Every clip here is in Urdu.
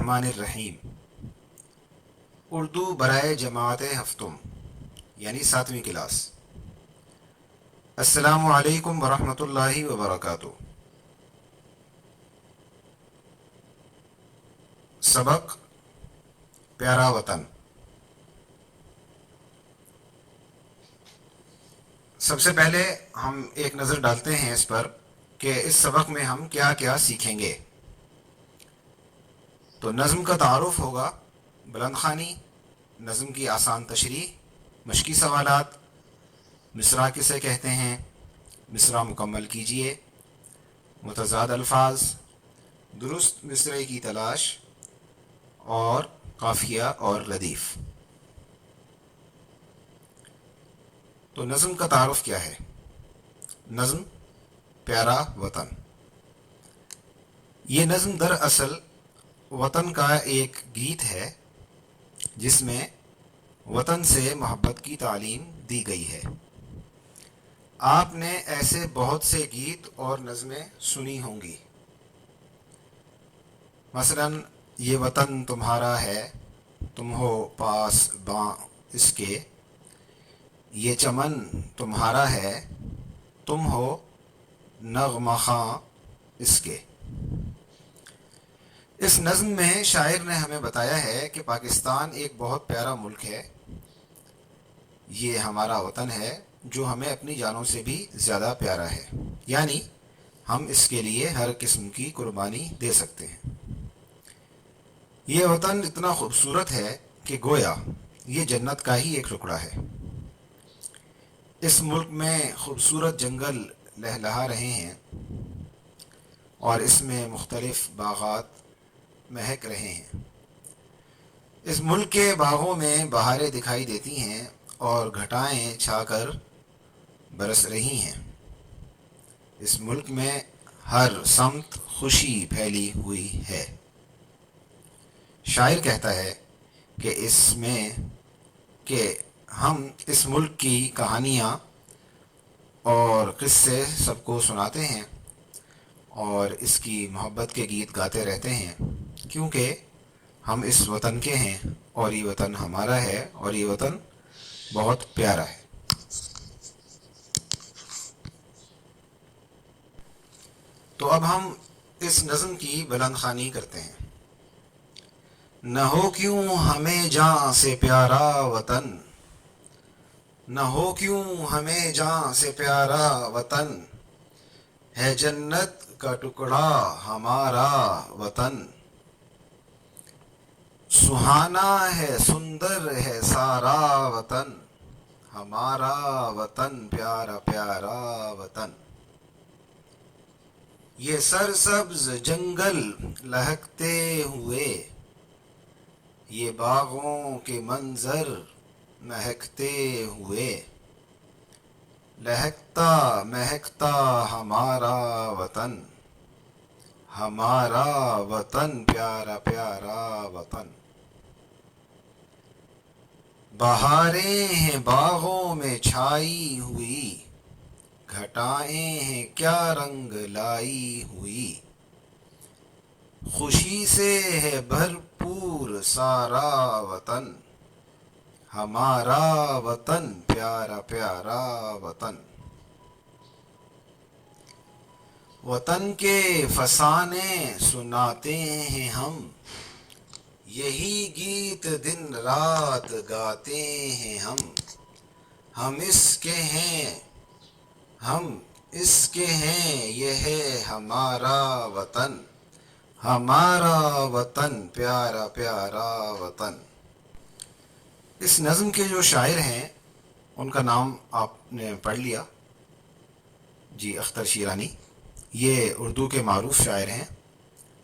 الرحمن الرحیم اردو برائے جماعت ہفتم یعنی 7ویں کلاس۔ السلام علیکم ورحمۃ اللہ وبرکاتہ۔ سبق پیارا وطن۔ سب سے پہلے ہم ایک نظر ڈالتے ہیں اس پر کہ اس سبق میں ہم کیا کیا سیکھیں گے۔ تو نظم کا تعارف ہوگا، بلند خوانی، نظم کی آسان تشریح، مشقی سوالات، مصرع کسے کہتے ہیں، مصرع مکمل کیجیے، متضاد الفاظ، درست مصرعے کی تلاش، اور قافیہ اور ردیف۔ تو نظم کا تعارف کیا ہے؟ نظم پیارا وطن۔ یہ نظم دراصل وطن کا ایک گیت ہے جس میں وطن سے محبت کی تعلیم دی گئی ہے۔ آپ نے ایسے بہت سے گیت اور نظمیں سنی ہوں گی، مثلا یہ وطن تمہارا ہے، تم ہو پاس باں اس کے، یہ چمن تمہارا ہے، تم ہو نغمہ خواں اس کے۔ اس نظم میں شاعر نے ہمیں بتایا ہے کہ پاکستان ایک بہت پیارا ملک ہے، یہ ہمارا وطن ہے جو ہمیں اپنی جانوں سے بھی زیادہ پیارا ہے، یعنی ہم اس کے لیے ہر قسم کی قربانی دے سکتے ہیں۔ یہ وطن اتنا خوبصورت ہے کہ گویا یہ جنت کا ہی ایک ٹکڑا ہے۔ اس ملک میں خوبصورت جنگل لہلہا رہے ہیں اور اس میں مختلف باغات مہک رہے ہیں۔ اس ملک کے باغوں میں بہاریں دکھائی دیتی ہیں اور گھٹائیں چھا کر برس رہی ہیں۔ اس ملک میں ہر سمت خوشی پھیلی ہوئی ہے۔ شاعر کہتا ہے کہ ہم اس ملک کی کہانیاں اور قصے سب کو سناتے ہیں اور اس کی محبت کے گیت گاتے رہتے ہیں، کیونکہ ہم اس وطن کے ہیں اور یہ وطن ہمارا ہے اور یہ وطن بہت پیارا ہے۔ تو اب ہم اس نظم کی بلند خوانی کرتے ہیں۔ نہ ہو کیوں ہمیں جاں سے پیارا وطن، نہ ہو کیوں ہمیں جاں سے پیارا وطن، ہے جنت کا ٹکڑا ہمارا وطن، سہانا ہے سندر ہے سارا وطن، ہمارا وطن پیارا پیارا وطن۔ یہ سرسبز جنگل لہکتے ہوئے، یہ باغوں کے منظر مہکتے ہوئے، لہکتا مہکتا ہمارا وطن، ہمارا وطن پیارا پیارا وطن۔ بہاریں ہیں باغوں میں چھائی ہوئی، گھٹائیں ہیں کیا رنگ لائی ہوئی، خوشی سے ہے بھرپور سارا وطن، ہمارا وطن پیارا پیارا وطن۔ وطن کے فسانے سناتے ہیں ہم، یہی گیت دن رات گاتے ہیں ہم اس کے ہیں، ہم اس کے ہیں، یہ ہے ہمارا وطن، ہمارا وطن پیارا پیارا وطن۔ اس نظم کے جو شاعر ہیں ان کا نام آپ نے پڑھ لیا، جی اختر شیرانی۔ یہ اردو کے معروف شاعر ہیں،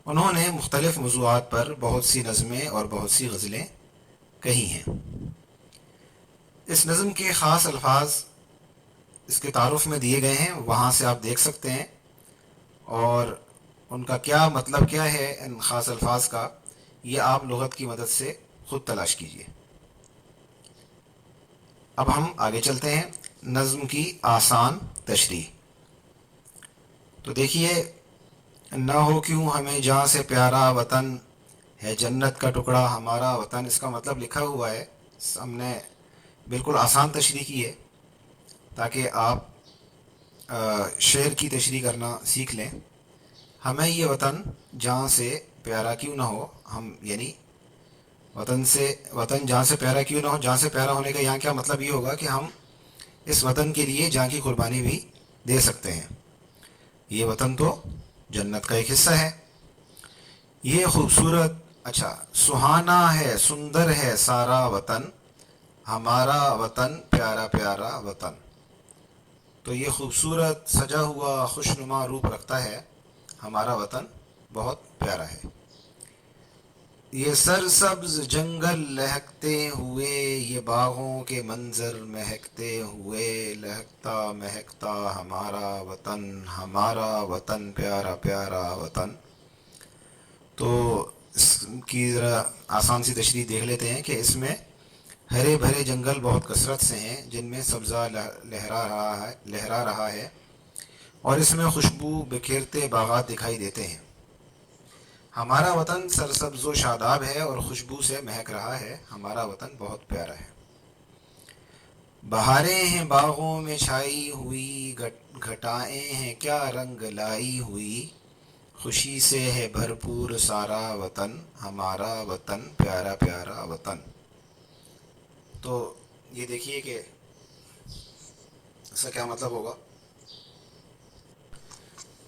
انہوں نے مختلف موضوعات پر بہت سی نظمیں اور بہت سی غزلیں کہی ہیں۔ اس نظم کے خاص الفاظ اس کے تعارف میں دیے گئے ہیں، وہاں سے آپ دیکھ سکتے ہیں، اور ان کا کیا مطلب کیا ہے ان خاص الفاظ کا، یہ آپ لغت کی مدد سے خود تلاش کیجیے۔ اب ہم آگے چلتے ہیں نظم کی آسان تشریح۔ تو دیکھیے، نہ ہو کیوں ہمیں جاں سے پیارا وطن، ہے جنت کا ٹکڑا ہمارا وطن، اس کا مطلب لکھا ہوا ہے، ہم نے بالکل آسان تشریح کی ہے تاکہ آپ شعر کی تشریح کرنا سیکھ لیں۔ ہمیں یہ وطن جہاں سے پیارا کیوں نہ ہو، ہم یعنی وطن جہاں سے پیارا کیوں نہ ہو، جہاں سے پیارا ہونے کا یہاں کیا مطلب یہ ہوگا کہ ہم اس وطن کے لیے جان کی قربانی بھی دے سکتے ہیں۔ یہ وطن تو جنت کا ایک حصہ ہے۔ یہ خوبصورت، اچھا، سہانا ہے سندر ہے سارا وطن، ہمارا وطن پیارا پیارا وطن۔ تو یہ خوبصورت سجا ہوا خوشنما روپ رکھتا ہے، ہمارا وطن بہت پیارا ہے۔ یہ سرسبز جنگل لہکتے ہوئے، یہ باغوں کے منظر مہکتے ہوئے، لہکتا مہکتا ہمارا وطن پیارا پیارا وطن۔ تو اس کی ذرا آسان سی تشریح دیکھ لیتے ہیں کہ اس میں ہرے بھرے جنگل بہت کثرت سے ہیں جن میں سبزہ لہرا رہا ہے، اور اس میں خوشبو بکھیرتے باغات دکھائی دیتے ہیں۔ ہمارا وطن سرسبز و شاداب ہے اور خوشبو سے مہک رہا ہے، ہمارا وطن بہت پیارا ہے۔ بہاریں ہیں باغوں میں چھائی ہوئی، گھٹائیں ہیں کیا رنگ لائی ہوئی، خوشی سے ہے بھرپور سارا وطن، ہمارا وطن پیارا پیارا وطن۔ تو یہ دیکھیے کہ اس کا کیا مطلب ہوگا۔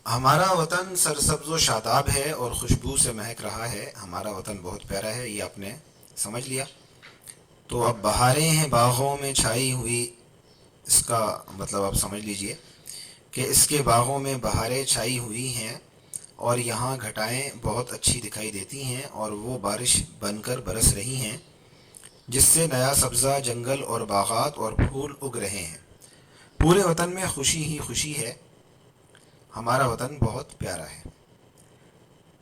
ہمارا وطن سرسبز و شاداب ہے اور خوشبو سے مہک رہا ہے، ہمارا وطن بہت پیارا ہے، یہ آپ نے سمجھ لیا۔ تو اب بہاریں ہیں باغوں میں چھائی ہوئی، اس کا مطلب آپ سمجھ لیجئے کہ اس کے باغوں میں بہاریں چھائی ہوئی ہیں اور یہاں گھٹائیں بہت اچھی دکھائی دیتی ہیں اور وہ بارش بن کر برس رہی ہیں، جس سے نیا سبزہ جنگل اور باغات اور پھول اگ رہے ہیں۔ پورے وطن میں خوشی ہی خوشی ہے، ہمارا وطن بہت پیارا ہے۔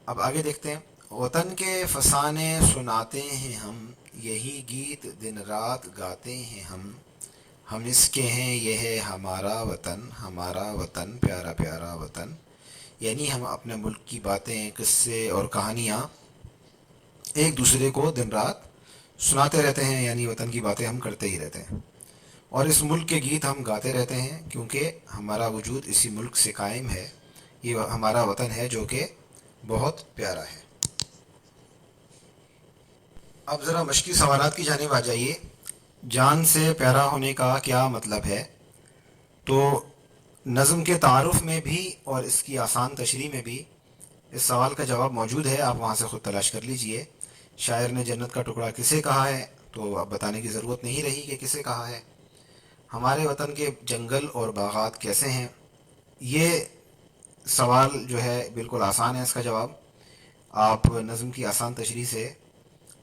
اب آگے دیکھتے ہیں۔ وطن کے فسانے سناتے ہیں ہم، یہی گیت دن رات گاتے ہیں ہم اس کے ہیں یہ ہے ہمارا وطن پیارا پیارا وطن۔ یعنی ہم اپنے ملک کی باتیں، قصے اور کہانیاں ایک دوسرے کو دن رات سناتے رہتے ہیں، یعنی وطن کی باتیں ہم کرتے ہی رہتے ہیں، اور اس ملک کے گیت ہم گاتے رہتے ہیں کیونکہ ہمارا وجود اسی ملک سے قائم ہے۔ یہ ہمارا وطن ہے جو کہ بہت پیارا ہے۔ اب ذرا مشقی سوالات کی جانب آ جائیے۔ جان سے پیارا ہونے کا کیا مطلب ہے؟ تو نظم کے تعارف میں بھی اور اس کی آسان تشریح میں بھی اس سوال کا جواب موجود ہے، آپ وہاں سے خود تلاش کر لیجئے۔ شاعر نے جنت کا ٹکڑا کسے کہا ہے؟ تو اب بتانے کی ضرورت نہیں رہی کہ کسے کہا ہے۔ ہمارے وطن کے جنگل اور باغات کیسے ہیں؟ یہ سوال جو ہے بالکل آسان ہے، اس کا جواب آپ نظم کی آسان تشریح سے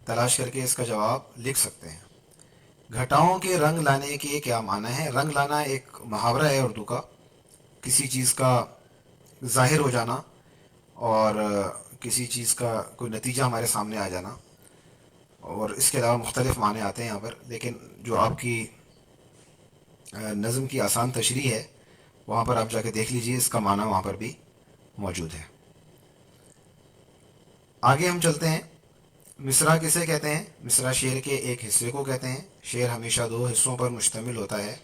تلاش کر کے اس کا جواب لکھ سکتے ہیں۔ گھٹاؤں کے رنگ لانے کے کیا معنی ہے؟ رنگ لانا ایک محاورہ ہے اردو کا، کسی چیز کا ظاہر ہو جانا اور کسی چیز کا کوئی نتیجہ ہمارے سامنے آ جانا، اور اس کے علاوہ مختلف معنی آتے ہیں یہاں پر، لیکن جو آپ کی نظم کی آسان تشریح ہے وہاں پر آپ جا کے دیکھ لیجئے، اس کا معنی وہاں پر بھی موجود ہے۔ آگے ہم چلتے ہیں۔ مصرع کسے کہتے ہیں؟ مصرع شعر کے ایک حصے کو کہتے ہیں۔ شعر ہمیشہ دو حصوں پر مشتمل ہوتا ہے۔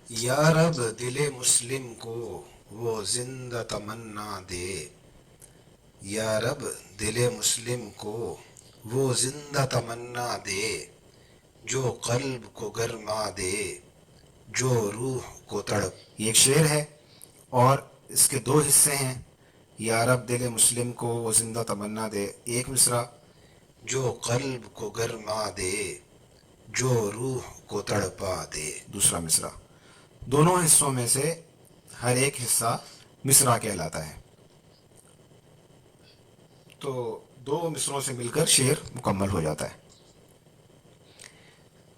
یا رب دل مسلم کو وہ زندہ تمنا دے، یا رب دل مسلم کو وہ زندہ تمنا دے، جو قلب کو گرما دے، جو روح کو تڑپ۔ یہ ایک شعر ہے اور اس کے دو حصے ہیں۔ یا رب دل مسلم کو وہ زندہ تمنا دے، ایک مصرع، جو قلب کو گرما دے، جو روح کو تڑپا دے، دوسرا مصرع۔ دونوں حصوں میں سے ہر ایک حصہ مصرع کہلاتا ہے۔ تو دو مصرعوں سے مل کر شعر مکمل ہو جاتا ہے۔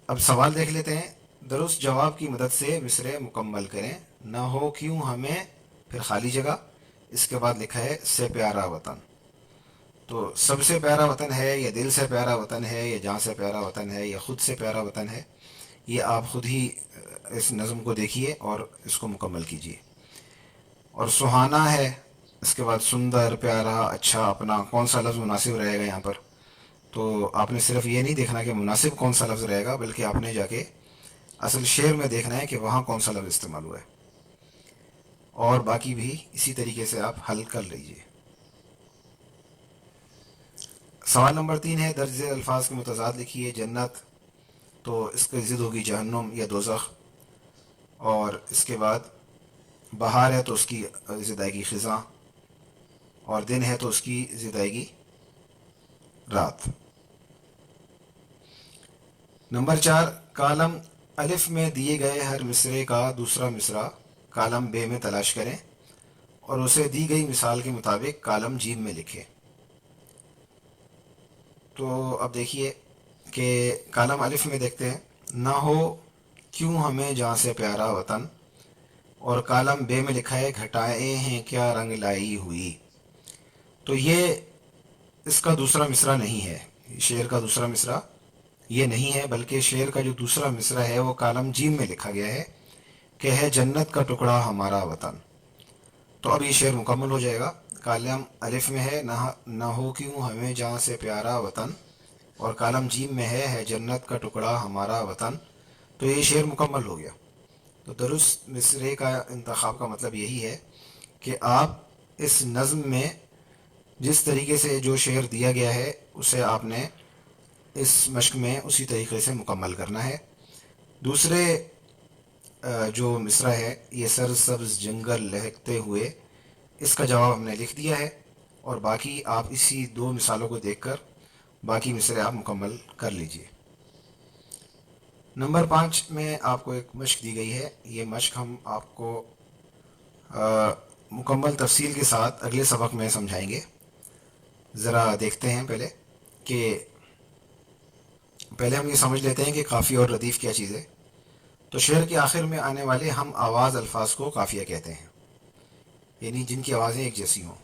اب سوال دیکھ لیتے ہیں۔ درست جواب کی مدد سے مصرع مکمل کریں۔ نہ ہو کیوں ہمیں، پھر خالی جگہ، اس کے بعد لکھا ہے سے پیارا وطن۔ تو سب سے پیارا وطن ہے یا دل سے پیارا وطن ہے یا جان سے پیارا وطن ہے یا خود سے پیارا وطن ہے، یہ آپ خود ہی اس نظم کو دیکھیے اور اس کو مکمل کیجیے۔ اور سہانا ہے، اس کے بعد سندر، پیارا، اچھا، اپنا، کون سا لفظ مناسب رہے گا یہاں پر؟ تو آپ نے صرف یہ نہیں دیکھنا کہ مناسب کون سا لفظ رہے گا، بلکہ آپ نے جا کے اصل شعر میں دیکھنا ہے کہ وہاں کون سا لفظ استعمال ہوا ہے، اور باقی بھی اسی طریقے سے آپ حل کر لیجئے۔ سوال نمبر 3 ہے، درج الفاظ کے متضاد لکھیے۔ جنت، تو اس کی ضد ہوگی جہنم یا دوزخ، اور اس کے بعد بہار ہے تو اس کی ضد آئے گی خزاں، اور دن ہے تو اس کی ضد آئے گی رات۔ نمبر 4، کالم الف میں دیے گئے ہر مصرے کا دوسرا مصرع کالم بے میں تلاش کریں اور اسے دی گئی مثال کے مطابق کالم جیم میں لکھیں۔ تو اب دیکھیے کہ کالم الف میں دیکھتے ہیں، نہ ہو کیوں ہمیں جہاں سے پیارا وطن، اور کالم بے میں لکھا ہے گھٹائیں ہیں کیا رنگ لائی ہوئی۔ تو یہ اس کا دوسرا مصرع نہیں ہے، شعر کا دوسرا مصرع یہ نہیں ہے، بلکہ شعر کا جو دوسرا مصرع ہے وہ کالم جیم میں لکھا گیا ہے کہ ہے جنت کا ٹکڑا ہمارا وطن۔ تو اب یہ شعر مکمل ہو جائے گا۔ کالم الف میں ہے نہ ہو کیوں ہمیں جہاں سے پیارا وطن، اور کالم جیم میں ہے جنت کا ٹکڑا ہمارا وطن۔ تو یہ شعر مکمل ہو گیا۔ تو درست مصرعے کا انتخاب کا مطلب یہی ہے کہ آپ اس نظم میں جس طریقے سے جو شعر دیا گیا ہے اسے آپ نے اس مشق میں اسی طریقے سے مکمل کرنا ہے۔ دوسرے جو مصرع ہے، یہ سرسبز جنگل لہکتے ہوئے، اس کا جواب ہم نے لکھ دیا ہے، اور باقی آپ اسی دو مثالوں کو دیکھ کر باقی مصرع آپ مکمل کر لیجئے۔ نمبر 5 میں آپ کو ایک مشق دی گئی ہے، یہ مشق ہم آپ کو مکمل تفصیل کے ساتھ اگلے سبق میں سمجھائیں گے۔ ذرا دیکھتے ہیں پہلے ہم یہ سمجھ لیتے ہیں کہ قافیہ اور ردیف کیا چیز ہے۔ تو شعر کے آخر میں آنے والے ہم آواز الفاظ کو قافیہ کہتے ہیں، یعنی جن کی آوازیں ایک جیسی ہوں۔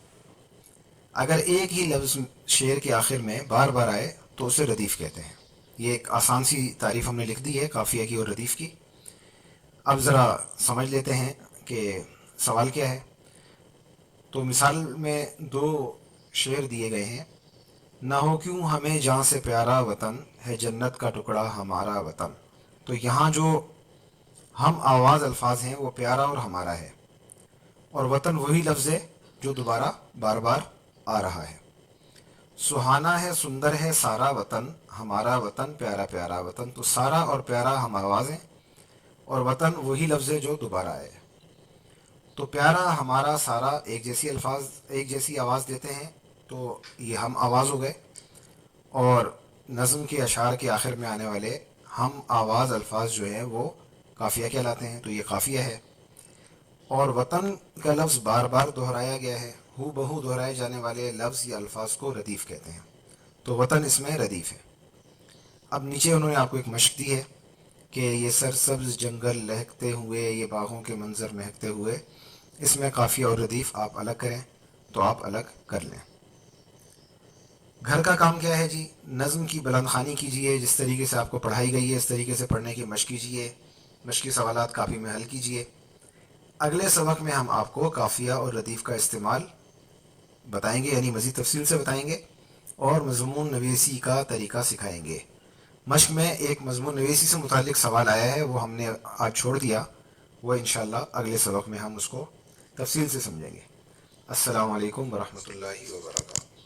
اگر ایک ہی لفظ شعر کے آخر میں بار بار آئے تو اسے ردیف کہتے ہیں۔ یہ ایک آسان سی تعریف ہم نے لکھ دی ہے قافیہ کی اور ردیف کی۔ اب ذرا سمجھ لیتے ہیں کہ سوال کیا ہے۔ تو مثال میں دو شعر دیے گئے ہیں، نہ ہو کیوں ہمیں جہاں سے پیارا وطن، ہے جنت کا ٹکڑا ہمارا وطن۔ تو یہاں جو ہم آواز الفاظ ہیں وہ پیارا اور ہمارا ہے، اور وطن وہی لفظ ہے جو دوبارہ بار بار آ رہا ہے۔ سہانا ہے سندر ہے سارا وطن، ہمارا وطن پیارا پیارا وطن۔ تو سارا اور پیارا ہم آواز ہیں، اور وطن وہی لفظ ہے جو دوبارہ آئے۔ تو پیارا ہمارا سارا ایک جیسی آواز دیتے ہیں، تو یہ ہم آواز ہو گئے، اور نظم کے اشعار کے آخر میں آنے والے ہم آواز الفاظ جو ہیں وہ قافیہ کہلاتے ہیں، تو یہ قافیہ ہے۔ اور وطن کا لفظ بار بار دہرایا گیا ہے، ہو بہو دہرائے جانے والے لفظ یا الفاظ کو ردیف کہتے ہیں، تو وطن اس میں ردیف ہے۔ اب نیچے انہوں نے آپ کو ایک مشق دی ہے کہ یہ سرسبز جنگل لہکتے ہوئے، یہ باغوں کے منظر مہکتے ہوئے، اس میں قافیہ اور ردیف آپ الگ کریں، تو آپ الگ کر لیں۔ گھر کا کام کیا ہے جی؟ نظم کی بلند خوانی کیجیے، جس طریقے سے آپ کو پڑھائی گئی ہے اس طریقے سے پڑھنے کی مشق کیجیے، مشقی سوالات کاپی میں حل کیجیے۔ اگلے سبق میں ہم آپ کو قافیہ اور ردیف کا استعمال بتائیں گے، یعنی مزید تفصیل سے بتائیں گے، اور مضمون نویسی کا طریقہ سکھائیں گے۔ مشق میں ایک مضمون نویسی سے متعلق سوال آیا ہے، وہ ہم نے آج چھوڑ دیا، وہ انشاءاللہ اگلے سبق میں ہم اس کو تفصیل سے سمجھیں گے۔ السلام علیکم ورحمۃ اللہ وبرکاتہ۔